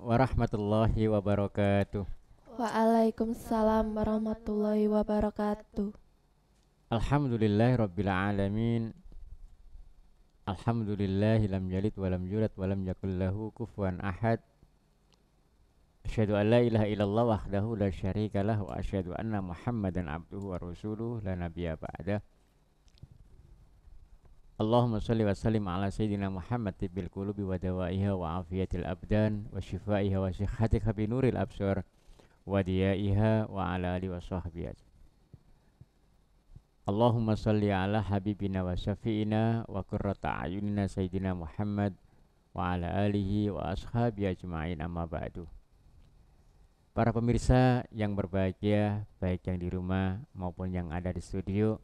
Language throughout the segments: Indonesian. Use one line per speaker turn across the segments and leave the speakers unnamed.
warahmatullahi wabarakatuh.
Waalaikumsalam warahmatullahi wabarakatuh.
Alhamdulillahirabbil alamin. Alhamdulillahi lam yalid walam yulad walam yakul lahu kufuwan ahad. Asyhadu an la ilaha illallah wahdahu la syarikalah wa asyhadu anna Muhammadan abduhu wa rasuluhu la nabiyya ba'dah. Allahumma shalli wa sallim ala sayyidina Muhammad tibbil qulubi wa dawaiha wa afiyatil abdan wa shifaiha wa sihhatika bi nuril absar wa diyaiha wa ala alihi wa sahbihi. Allahumma shalli ala habibina wa syafi'ina wa qurrata ayunina sayyidina Muhammad wa ala alihi wa ashabi ajma'in, amma ba'du. Para pemirsa yang berbahagia, baik yang di rumah maupun yang ada di studio,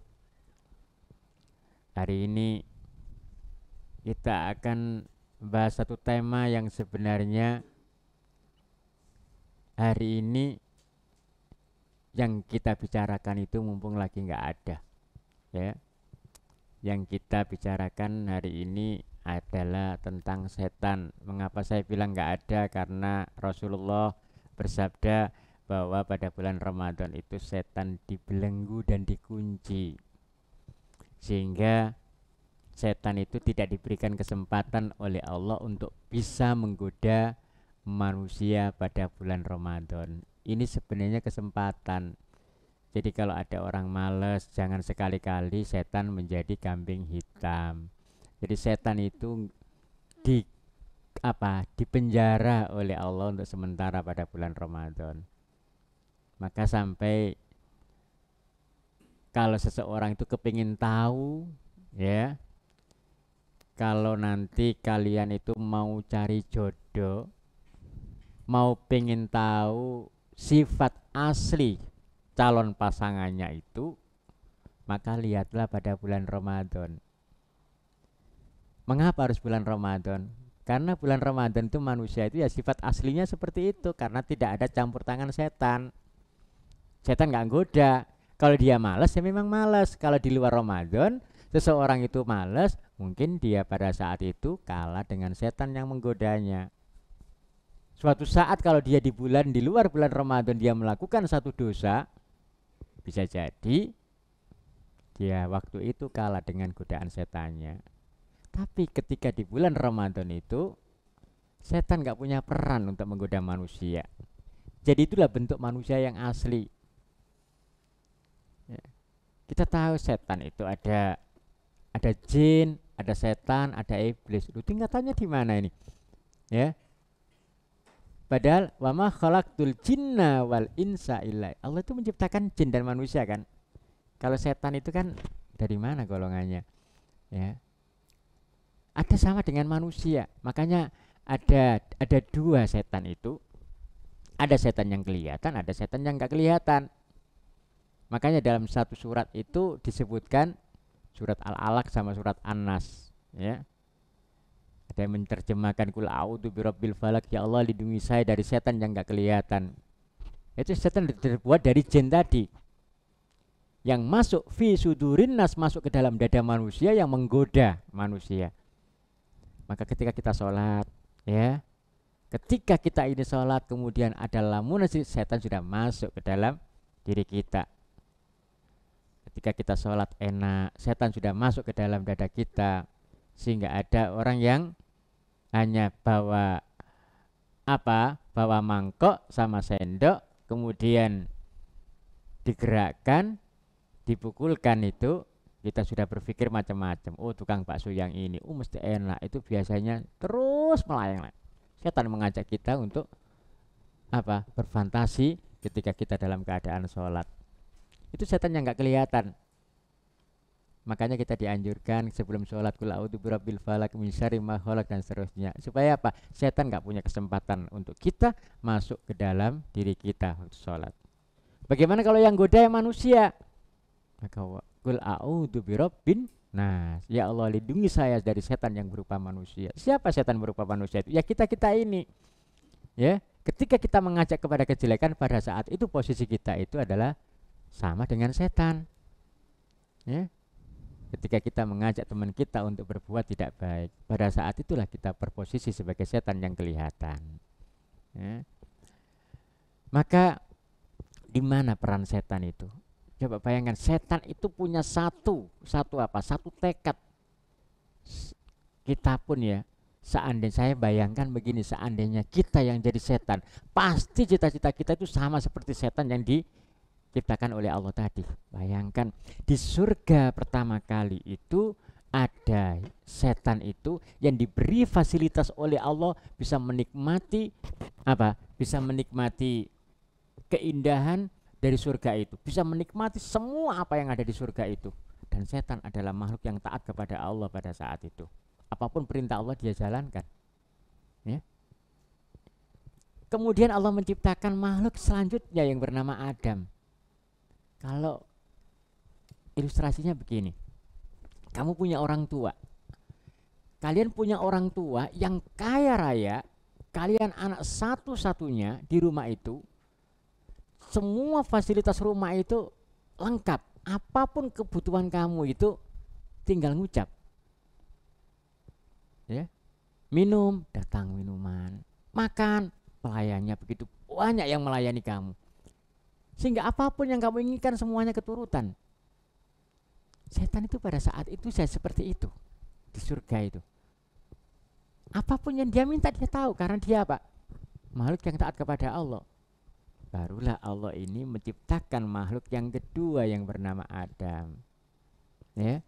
hari ini kita akan bahas satu tema yang sebenarnya hari ini yang kita bicarakan itu mumpung lagi nggak ada, ya. Yang kita bicarakan hari ini adalah tentang setan. Mengapa saya bilang nggak ada? Karena Rasulullah bersabda bahwa pada bulan Ramadan itu setan dibelenggu dan dikunci, sehingga setan itu tidak diberikan kesempatan oleh Allah untuk bisa menggoda manusia pada bulan Ramadan. Ini sebenarnya kesempatan. Jadi kalau ada orang malas, jangan sekali-kali setan menjadi kambing hitam. Jadi setan itu di dipenjara oleh Allah untuk sementara pada bulan Ramadan. Maka sampai kalau seseorang itu kepingin tahu, ya, kalau nanti kalian itu mau cari jodoh, mau pengen tahu sifat asli calon pasangannya itu, maka lihatlah pada bulan Ramadan. Mengapa harus bulan Ramadan? Karena bulan Ramadan itu manusia itu ya sifat aslinya seperti itu, karena tidak ada campur tangan setan. Setan nggak goda. Kalau dia malas ya memang malas. Kalau di luar Ramadan seseorang itu malas, mungkin dia pada saat itu kalah dengan setan yang menggodanya. Suatu saat kalau dia di luar bulan Ramadan dia melakukan satu dosa, bisa jadi dia waktu itu kalah dengan godaan setannya. Tapi ketika di bulan Ramadan itu setan nggak punya peran untuk menggoda manusia. Jadi itulah bentuk manusia yang asli. Ya. Kita tahu setan itu ada jin, ada setan, ada iblis. Lu tingkatannya di mana ini? Ya. Padahal wa ma khalaqtul jinna wal insa illa. Allah itu menciptakan jin dan manusia kan. Kalau setan itu kan dari mana golongannya? Ya. Ada sama dengan manusia. Makanya ada dua setan itu. Ada setan yang kelihatan, ada setan yang nggak kelihatan. Makanya dalam satu surat itu disebutkan surat Al-Alaq sama surat An-Nas, ya. Ada yang menerjemahkan kul a'udzu birabbil falaq, ya Allah lindungi saya dari setan yang nggak kelihatan. Itu setan terbuat dari jin tadi. Yang masuk fi sudurin nas, masuk ke dalam dada manusia yang menggoda manusia. Maka ketika kita sholat, ya, ketika kita ini sholat kemudian ada lamunan setan sudah masuk ke dalam diri kita. Ketika kita sholat enak, setan sudah masuk ke dalam dada kita, sehingga ada orang yang hanya bawa mangkok sama sendok, kemudian digerakkan, dipukulkan itu. Kita sudah berpikir macam-macam. Oh, tukang bakso yang ini, mesti enak. Itu biasanya terus melayang. Setan mengajak kita untuk berfantasi ketika kita dalam keadaan sholat. Itu setan yang nggak kelihatan. Makanya kita dianjurkan sebelum sholat kul a'udzu birabbil falaq min syarri ma khalaq dan seterusnya. Supaya apa? Setan nggak punya kesempatan untuk kita masuk ke dalam diri kita waktu sholat. Bagaimana kalau yang goda yang manusia? Maka kul a'udzu birabbin nas, ya Allah lindungi saya dari setan yang berupa manusia. Siapa setan berupa manusia itu? Ya kita ini. Ya, ketika kita mengajak kepada kejelekan, pada saat itu posisi kita itu adalah sama dengan setan. Ya. Ketika kita mengajak teman kita untuk berbuat tidak baik, pada saat itulah kita berposisi sebagai setan yang kelihatan. Ya. Maka di mana peran setan itu? Coba bayangkan, setan itu punya satu apa? Satu tekad. Kita pun ya, seandainya saya bayangkan begini, seandainya kita yang jadi setan, pasti cita-cita kita itu sama seperti setan yang diciptakan oleh Allah tadi. Bayangkan di surga pertama kali itu ada setan itu yang diberi fasilitas oleh Allah, bisa menikmati apa? Bisa menikmati keindahan dari surga itu, bisa menikmati semua apa yang ada di surga itu. Dan setan adalah makhluk yang taat kepada Allah pada saat itu. Apapun perintah Allah dia jalankan. Ya. Kemudian Allah menciptakan makhluk selanjutnya yang bernama Adam. Kalau ilustrasinya begini, kamu punya orang tua, kalian punya orang tua yang kaya raya, kalian anak satu-satunya di rumah itu, semua fasilitas rumah itu lengkap. Apapun kebutuhan kamu itu tinggal ngucap. Ya. Minum, datang minuman. Makan, pelayannya begitu banyak yang melayani kamu. Sehingga apapun yang kamu inginkan semuanya keturutan. Setan itu pada saat itu saya seperti itu di surga itu. Apapun yang dia minta dia tahu, karena dia apa? Makhluk yang taat kepada Allah. Barulah Allah ini menciptakan makhluk yang kedua yang bernama Adam. Ya.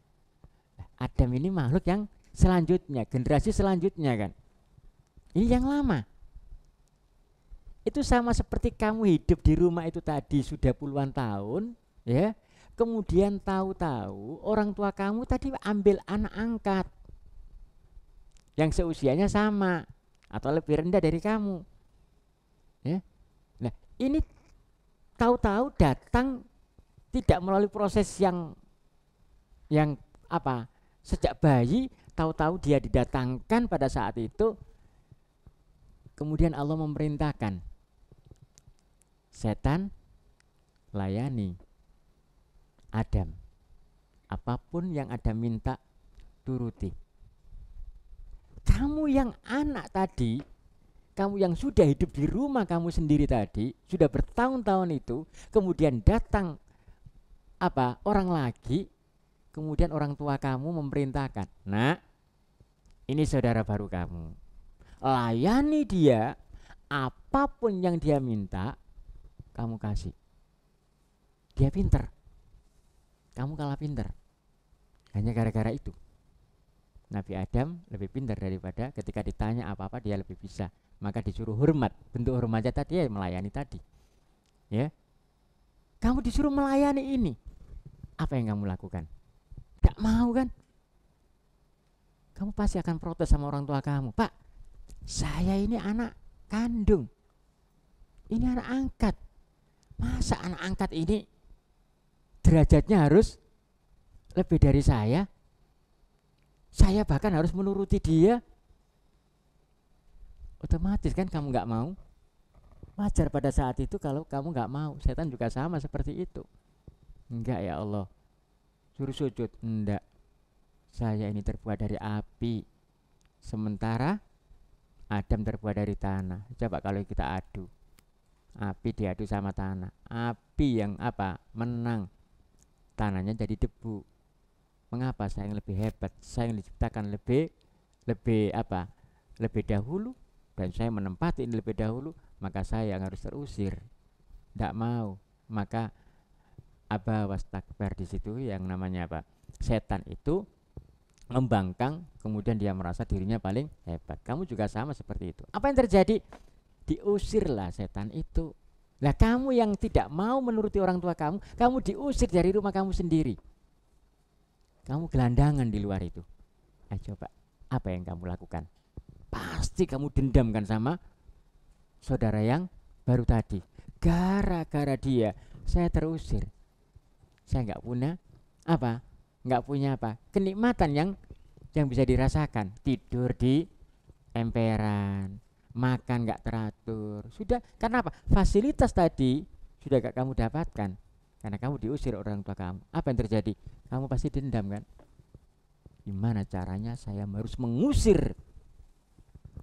Adam ini makhluk yang selanjutnya, generasi selanjutnya kan. Ini yang lama. Itu sama seperti kamu hidup di rumah itu tadi sudah puluhan tahun, ya. Kemudian tahu-tahu orang tua kamu tadi ambil anak angkat yang seusianya sama atau lebih rendah dari kamu. Ya. Nah, ini tahu-tahu datang tidak melalui proses yang apa? Sejak bayi tahu-tahu dia didatangkan pada saat itu. Kemudian Allah memerintahkan setan layani Adam. Apapun yang Adam minta turuti. Kamu yang anak tadi, kamu yang sudah hidup di rumah kamu sendiri tadi, sudah bertahun-tahun itu, kemudian datang apa? Orang lagi, kemudian orang tua kamu memerintahkan, "Nak, ini saudara baru kamu. Layani dia, apapun yang dia minta, kamu kasih." Dia pinter, kamu kalah pinter. Hanya gara-gara itu Nabi Adam lebih pintar daripada ketika ditanya apa-apa dia lebih bisa. Maka disuruh hormat. Bentuk hormatnya tadi ya melayani tadi. Ya. Kamu disuruh melayani ini. Apa yang kamu lakukan? Tidak mau kan? Kamu pasti akan protes sama orang tua kamu. "Pak, saya ini anak kandung. Ini anak angkat. Masa anak angkat ini derajatnya harus lebih dari saya? Saya bahkan harus menuruti dia." Otomatis kan kamu nggak mau. Wajar pada saat itu kalau kamu nggak mau. Setan juga sama seperti itu. "Enggak ya Allah, suruh sujud." "Enggak, saya ini terbuat dari api, sementara Adam terbuat dari tanah." Coba kalau kita adu, api diadu sama tanah, api yang apa? Menang, tanahnya jadi debu. Mengapa saya yang lebih hebat? Saya yang diciptakan lebih apa? Lebih dahulu, dan saya menempati ini lebih dahulu, maka saya yang harus terusir. Tidak mau. Maka aba wastakbar, di situ yang namanya apa? Setan itu membangkang, kemudian dia merasa dirinya paling hebat. Kamu juga sama seperti itu. Apa yang terjadi? Diusirlah setan itu. Lah kamu yang tidak mau menuruti orang tua kamu diusir dari rumah kamu sendiri. Kamu gelandangan di luar itu. Coba, apa yang kamu lakukan? Pasti kamu dendam kan sama saudara yang baru tadi. Gara-gara dia, saya terusir. Saya nggak punya apa? Nggak punya apa? Kenikmatan yang bisa dirasakan. Tidur di emperan, makan nggak teratur. Sudah, karena apa? Fasilitas tadi sudah gak kamu dapatkan. Karena kamu diusir orang tua kamu. Apa yang terjadi? Kamu pasti dendam kan? Gimana caranya saya harus mengusir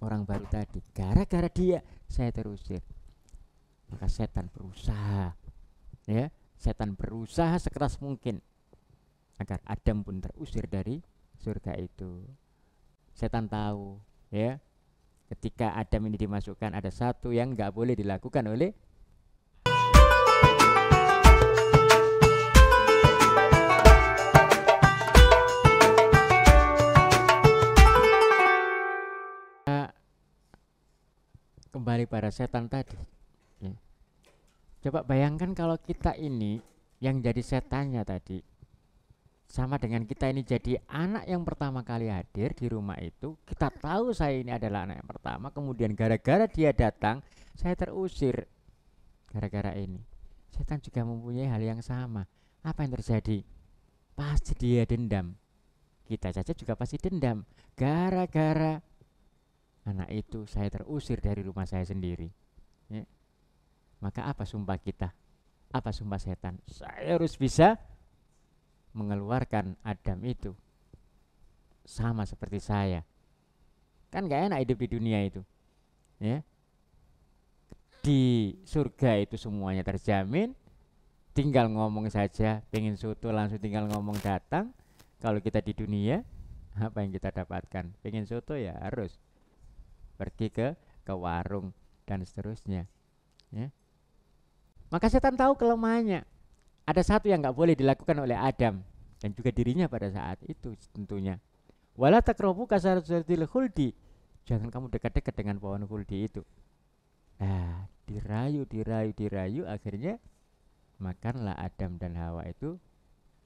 orang baru tadi, gara-gara dia saya terusir. Maka setan berusaha, ya, setan berusaha sekeras mungkin agar Adam pun terusir dari surga itu. Setan tahu, ya, ketika Adam ini dimasukkan ada satu yang nggak boleh dilakukan oleh kembali pada setan tadi, ya. Coba bayangkan kalau kita ini yang jadi setannya tadi sama dengan kita ini jadi anak yang pertama kali hadir di rumah itu. Kita tahu saya ini adalah anak yang pertama, kemudian gara-gara dia datang saya terusir. Gara-gara ini setan juga mempunyai hal yang sama. Apa yang terjadi? Pasti dia dendam. Kita saja juga pasti dendam. Gara-gara anak itu saya terusir dari rumah saya sendiri, ya. Maka apa sumpah kita? Apa sumpah setan? Saya harus bisa mengeluarkan Adam itu sama seperti saya. Kan gak enak hidup di dunia itu, ya. Di surga itu semuanya terjamin, tinggal ngomong saja, pengen soto langsung tinggal ngomong datang. Kalau kita di dunia, apa yang kita dapatkan? Pengen soto ya harus pergi ke warung dan seterusnya, ya. Maka setan tahu kelemahannya. Ada satu yang nggak boleh dilakukan oleh Adam dan juga dirinya pada saat itu tentunya. Wala taqrabu kasaratil khuldi. Jangan kamu dekat-dekat dengan pohon khuldi itu. Nah, dirayu, akhirnya makanlah Adam dan Hawa itu,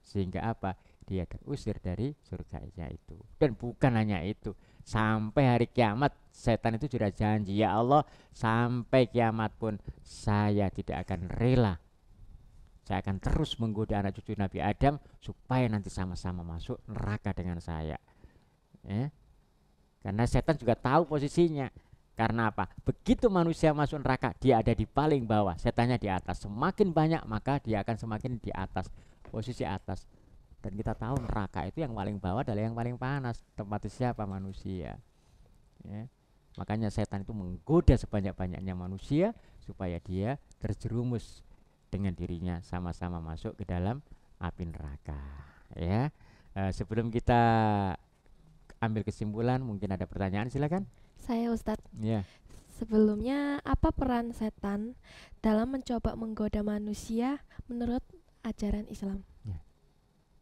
sehingga apa? Dia terusir dari surganya itu. Dan bukan hanya itu, sampai hari kiamat setan itu sudah janji, ya Allah, sampai kiamat pun saya tidak akan rela, saya akan terus menggoda anak cucu Nabi Adam supaya nanti sama-sama masuk neraka dengan saya, ya. Karena setan juga tahu posisinya. Karena apa? Begitu manusia masuk neraka, dia ada di paling bawah, setannya di atas. Semakin banyak maka dia akan semakin di atas, posisi atas. Dan kita tahu neraka itu yang paling bawah adalah yang paling panas. Tempatnya siapa? Manusia, ya. Makanya setan itu menggoda sebanyak-banyaknya manusia supaya dia terjerumus dengan dirinya sama-sama masuk ke dalam api neraka, ya. Sebelum kita ambil kesimpulan, mungkin ada pertanyaan, silakan.
Saya Ustadz.
Ya.
Sebelumnya, apa peran setan dalam mencoba menggoda manusia menurut ajaran Islam?
Ya.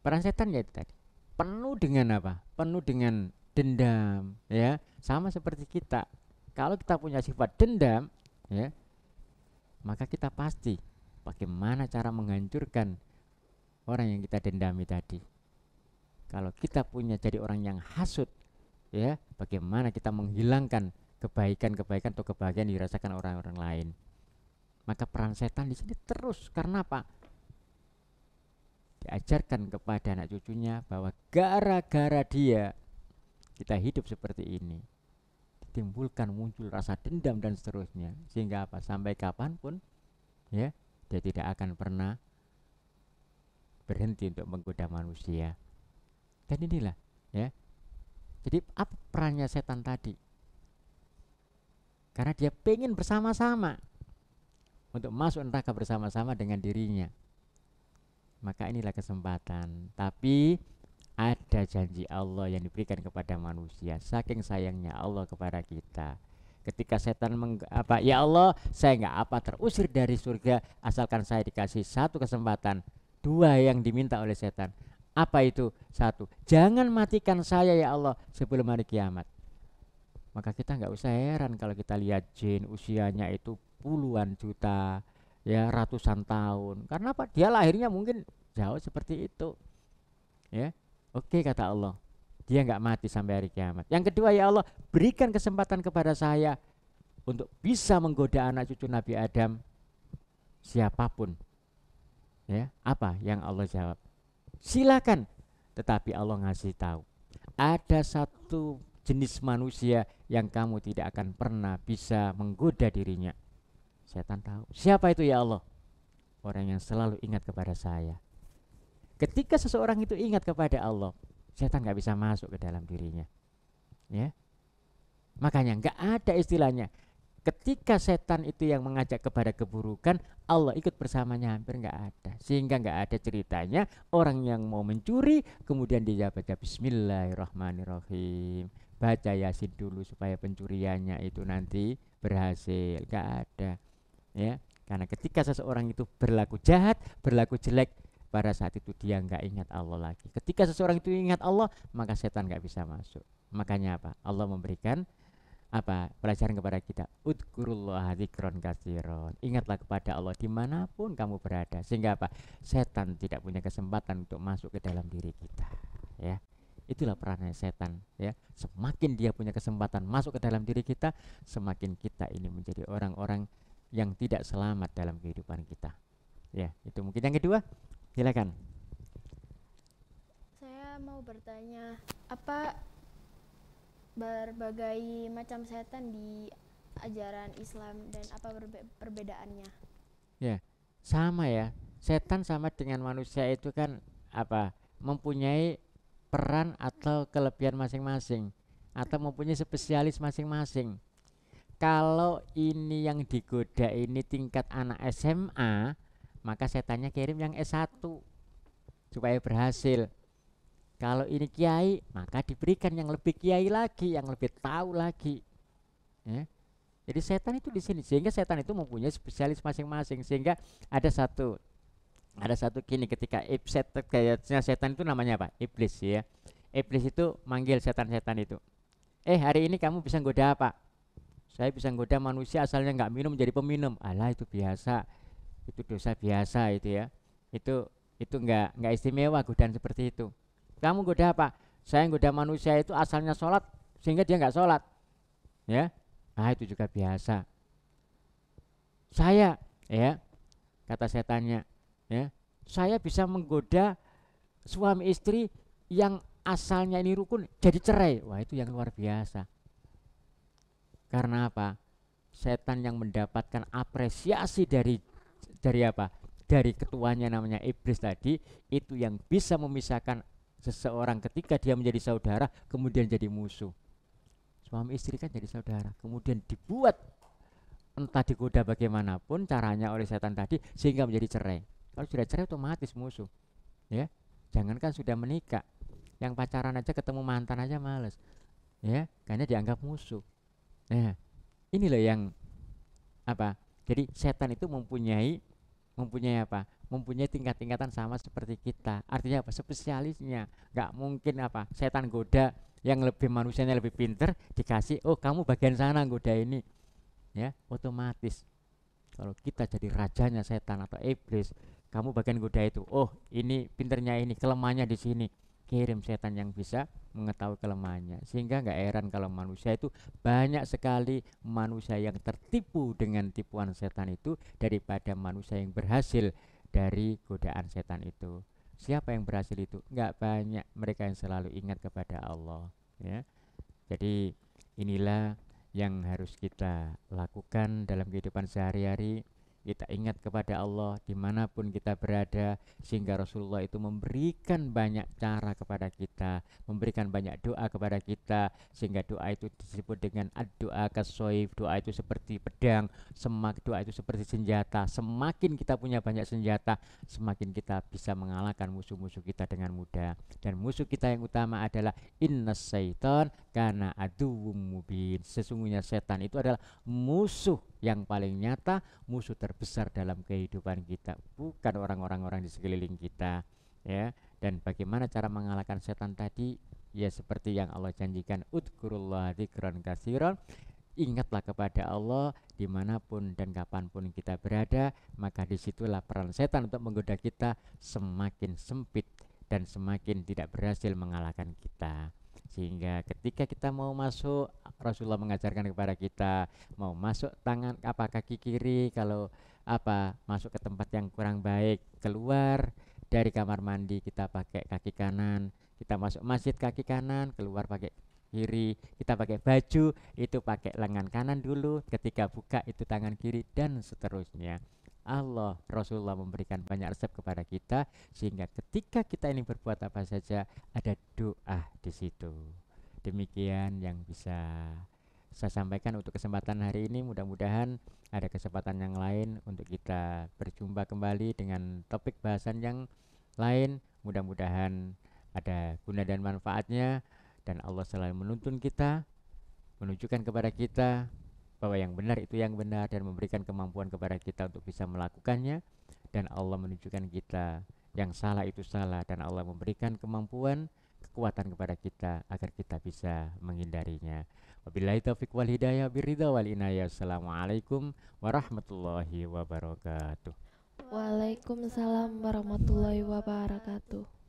Peran setan ya itu tadi penuh dengan apa? Penuh dengan dendam, ya. Sama seperti kita. Kalau kita punya sifat dendam, ya, maka kita pasti bagaimana cara menghancurkan orang yang kita dendami tadi. Kalau kita punya jadi orang yang hasut, ya, bagaimana kita menghilangkan kebaikan-kebaikan atau kebahagiaan dirasakan orang-orang lain. Maka peran setan di sini terus, karena apa? Diajarkan kepada anak cucunya bahwa gara-gara dia kita hidup seperti ini, ditimbulkan muncul rasa dendam dan seterusnya, sehingga apa? Sampai kapanpun, ya, dia tidak akan pernah berhenti untuk menggoda manusia. Dan inilah, ya. Jadi apa perannya setan tadi? Karena dia pengen bersama-sama untuk masuk neraka bersama-sama dengan dirinya. Maka inilah kesempatan. Tapi ada janji Allah yang diberikan kepada manusia. Saking sayangnya Allah kepada kita. Ketika setan ya Allah, saya nggak apa terusir dari surga asalkan saya dikasih satu kesempatan. Dua yang diminta oleh setan. Apa itu? Satu, jangan matikan saya ya Allah sebelum hari kiamat. Maka kita nggak usah heran kalau kita lihat jin usianya itu puluhan juta, ya, ratusan tahun. Karena apa? Dia lahirnya mungkin jauh seperti itu, ya. Oke, kata Allah, dia nggak mati sampai hari kiamat. Yang kedua, ya Allah, berikan kesempatan kepada saya untuk bisa menggoda anak cucu Nabi Adam siapapun, ya. Apa yang Allah jawab? Silakan. Tetapi Allah ngasih tahu, ada satu jenis manusia yang kamu tidak akan pernah bisa menggoda dirinya. Setan tahu. Siapa itu ya Allah? Orang yang selalu ingat kepada saya. Ketika seseorang itu ingat kepada Allah, setan gak bisa masuk ke dalam dirinya, ya. Makanya nggak ada istilahnya ketika setan itu yang mengajak kepada keburukan, Allah ikut bersamanya, hampir nggak ada. Sehingga nggak ada ceritanya orang yang mau mencuri kemudian dia baca Bismillahirrahmanirrahim, baca Yasin dulu supaya pencuriannya itu nanti berhasil. Nggak ada, ya. Karena ketika seseorang itu berlaku jahat, berlaku jelek, pada saat itu dia nggak ingat Allah lagi. Ketika seseorang itu ingat Allah, maka setan nggak bisa masuk. Makanya apa? Allah memberikan apa pelajaran kepada kita, udkurullah dzikron katsiron, ingatlah kepada Allah dimanapun kamu berada, sehingga apa, setan tidak punya kesempatan untuk masuk ke dalam diri kita, ya. Itulah perannya setan, ya. Semakin dia punya kesempatan masuk ke dalam diri kita, semakin kita ini menjadi orang-orang yang tidak selamat dalam kehidupan kita, ya. Itu mungkin yang kedua, silakan.
Saya mau bertanya, apa berbagai macam setan di ajaran Islam dan apa perbedaannya?
Ya, sama ya. Setan sama dengan manusia itu kan apa? Mempunyai peran atau kelebihan masing-masing atau mempunyai spesialis masing-masing. Kalau ini yang digoda ini tingkat anak SMA, maka setannya kirim yang S1 supaya berhasil. Kalau ini kiai, maka diberikan yang lebih kiai lagi, yang lebih tahu lagi, ya. Jadi setan itu di sini, sehingga setan itu mempunyai spesialis masing-masing, sehingga ada satu gini, ketika kayaknya setan itu namanya apa? Iblis, ya. Iblis itu manggil setan-setan itu. Hari ini kamu bisa nggoda apa? Saya bisa nggoda manusia asalnya nggak minum jadi peminum. Alah, itu biasa, itu dosa biasa itu, ya. Itu nggak istimewa godaan seperti itu. Kamu goda apa? Saya goda manusia itu asalnya sholat sehingga dia nggak sholat, ya. Nah, itu juga biasa. Saya, ya, kata setannya, ya, saya bisa menggoda suami istri yang asalnya ini rukun jadi cerai. Wah, itu yang luar biasa. Karena apa? Setan yang mendapatkan apresiasi dari apa? Dari ketuanya namanya iblis tadi, itu yang bisa memisahkan seseorang ketika dia menjadi saudara kemudian jadi musuh. Suami istri kan jadi saudara, kemudian dibuat entah digoda bagaimanapun caranya oleh setan tadi sehingga menjadi cerai. Kalau sudah cerai otomatis musuh, ya. Jangankan sudah menikah, yang pacaran aja ketemu mantan aja males, ya, karena dianggap musuh. Nah, ini loh yang apa? Jadi setan itu mempunyai apa? Mempunyai tingkat-tingkatan sama seperti kita. Artinya apa? Spesialisnya. Nggak mungkin apa? Setan goda yang lebih manusianya lebih pinter dikasih, oh kamu bagian sana goda ini, ya. Otomatis kalau kita jadi rajanya setan atau iblis, kamu bagian goda itu, oh ini pinternya ini, kelemahannya di sini, kirim setan yang bisa mengetahui kelemahannya. Sehingga nggak heran kalau manusia itu banyak sekali manusia yang tertipu dengan tipuan setan itu daripada manusia yang berhasil dari godaan setan itu. Siapa yang berhasil itu? Nggak banyak, mereka yang selalu ingat kepada Allah, ya. Jadi inilah yang harus kita lakukan dalam kehidupan sehari-hari. Kita ingat kepada Allah dimanapun kita berada, sehingga Rasulullah itu memberikan banyak cara kepada kita, memberikan banyak doa kepada kita, sehingga doa itu disebut dengan ad-doa kasoif. Doa itu seperti pedang, doa itu seperti senjata. Semakin kita punya banyak senjata, semakin kita bisa mengalahkan musuh-musuh kita dengan mudah. Dan musuh kita yang utama adalah innas syaiton karena aduwwum mubin. Sesungguhnya setan itu adalah musuh yang paling nyata, musuh terbesar dalam kehidupan kita, bukan orang-orang di sekeliling kita, ya. Dan bagaimana cara mengalahkan setan tadi? Ya seperti yang Allah janjikan, udkurullah dzikron katsiron, ingatlah kepada Allah dimanapun dan kapanpun kita berada, maka disitulah peran setan untuk menggoda kita semakin sempit dan semakin tidak berhasil mengalahkan kita. Sehingga ketika kita mau masuk, Rasulullah mengajarkan kepada kita mau masuk tangan apa kaki kiri, kalau apa masuk ke tempat yang kurang baik, keluar dari kamar mandi kita pakai kaki kanan, kita masuk masjid kaki kanan, keluar pakai kiri, kita pakai baju itu pakai lengan kanan dulu, ketika buka itu tangan kiri, dan seterusnya. Allah, Rasulullah memberikan banyak resep kepada kita, sehingga ketika kita ini berbuat apa saja ada doa di situ. Demikian yang bisa saya sampaikan untuk kesempatan hari ini. Mudah-mudahan ada kesempatan yang lain untuk kita berjumpa kembali dengan topik bahasan yang lain. Mudah-mudahan ada guna dan manfaatnya, dan Allah selalu menuntun kita, menunjukkan kepada kita bahwa yang benar itu yang benar, dan memberikan kemampuan kepada kita untuk bisa melakukannya. Dan Allah menunjukkan kita yang salah itu salah, dan Allah memberikan kemampuan, kekuatan kepada kita agar kita bisa menghindarinya. Wabillahi taufiq wal hidayah biridha wal inayah. Assalamualaikum warahmatullahi wabarakatuh.
Waalaikumsalam warahmatullahi wabarakatuh.